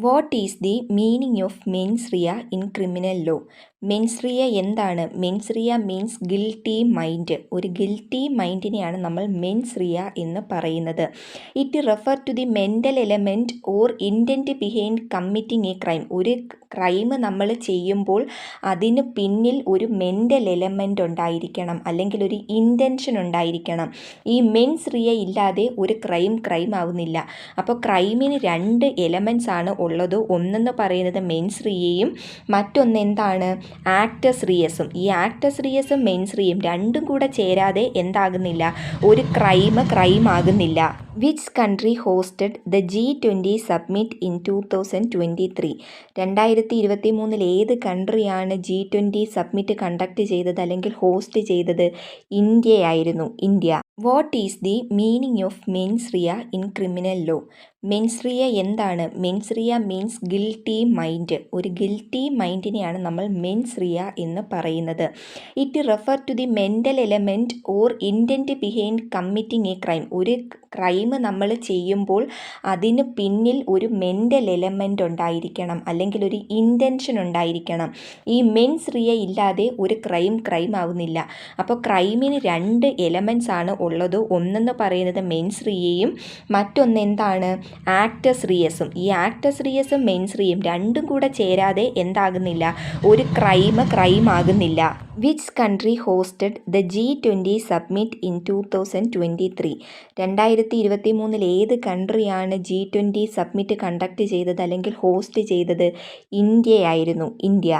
What is the meaning of mens rea in criminal law? Mens rea എന്താണ്? Mens rea means guilty mind. ഒരു guilty മൈൻഡിനെയാണ് നമ്മൾ mens rea എന്ന് പറയുന്നത്. It refer to the mental element or intent behind committing a crime. ഒരു crime നമ്മൾ ചെയ്യുമ്പോൾ അതിന് പിന്നിൽ ഒരു മെൻ്റൽ എലമെൻ്റ് ഉണ്ടായിരിക്കണം, അല്ലെങ്കിൽ ഒരു ഇൻറ്റൻഷൻ ഉണ്ടായിരിക്കണം. ഈ മെൻസ് റിയ ഇല്ലാതെ ഒരു ക്രൈം ആവുന്നില്ല. അപ്പോൾ ക്രൈമിന് രണ്ട് എലമെൻറ്റ്സ് ആണ് ഉള്ളത്. ഒന്നെന്ന് പറയുന്നത് മെൻസ് റിയയും മറ്റൊന്ന് എന്താണ്? ആക്ടസ് റിയസും. ഈ ആക്ടസ് റിയസും മെൻസ് റിയയും രണ്ടും കൂടെ ചേരാതെ എന്താകുന്നില്ല? ഒരു ക്രൈം ആകുന്നില്ല. Which country hosted the G20 submit in 2023? 2023 ഏത് കൺട്രിയാണ് G20 സബ്മിറ്റ് കണ്ടക്ട് ചെയ്തത് അല്ലെങ്കിൽ ഹോസ്റ്റ് ചെയ്തത്? ഇന്ത്യയായിരുന്നു, India. What is the meaning of mens rea in criminal law? Mens rea എന്താണ്? Mens rea means guilty mind. ഒരു ഗിൽറ്റി മൈൻഡിനെയാണ് നമ്മൾ മെൻസ് റിയ എന്ന് പറയുന്നത്. It refer to the mental element or intent behind committing a crime. ഒരു crime നമ്മൾ ചെയ്യുമ്പോൾ അതിന് പിന്നിൽ ഒരു മെൻ്റൽ എലമെൻ്റ് ഉണ്ടായിരിക്കണം, അല്ലെങ്കിൽ ഒരു ഇൻറ്റൻഷൻ ഉണ്ടായിരിക്കണം. ഈ മെൻസ് റിയ ഇല്ലാതെ ഒരു ക്രൈം ആവുന്നില്ല. അപ്പോൾ ക്രൈമിന് രണ്ട് എലമെൻറ്റ്സ് ആണ് ഉള്ളത്. ഒന്നെന്ന് പറയുന്നത് മെൻസ് റിയയും മറ്റൊന്ന് എന്താണ്? ആക്ടസ് റിയസും. ഈ ആക്ടസ് റിയസും മെൻസ് റിയയും രണ്ടും കൂടെ ചേരാതെ എന്താകുന്നില്ല? ഒരു ക്രൈം ആകുന്നില്ല. Which country hosted the G20 submit in 2023? 2023 ഏത് കൺട്രിയാണ് G20 സബ്മിറ്റ് കണ്ടക്ട് ചെയ്തത് അല്ലെങ്കിൽ ഹോസ്റ്റ് ചെയ്തത്? ഇന്ത്യയായിരുന്നു, ഇന്ത്യ.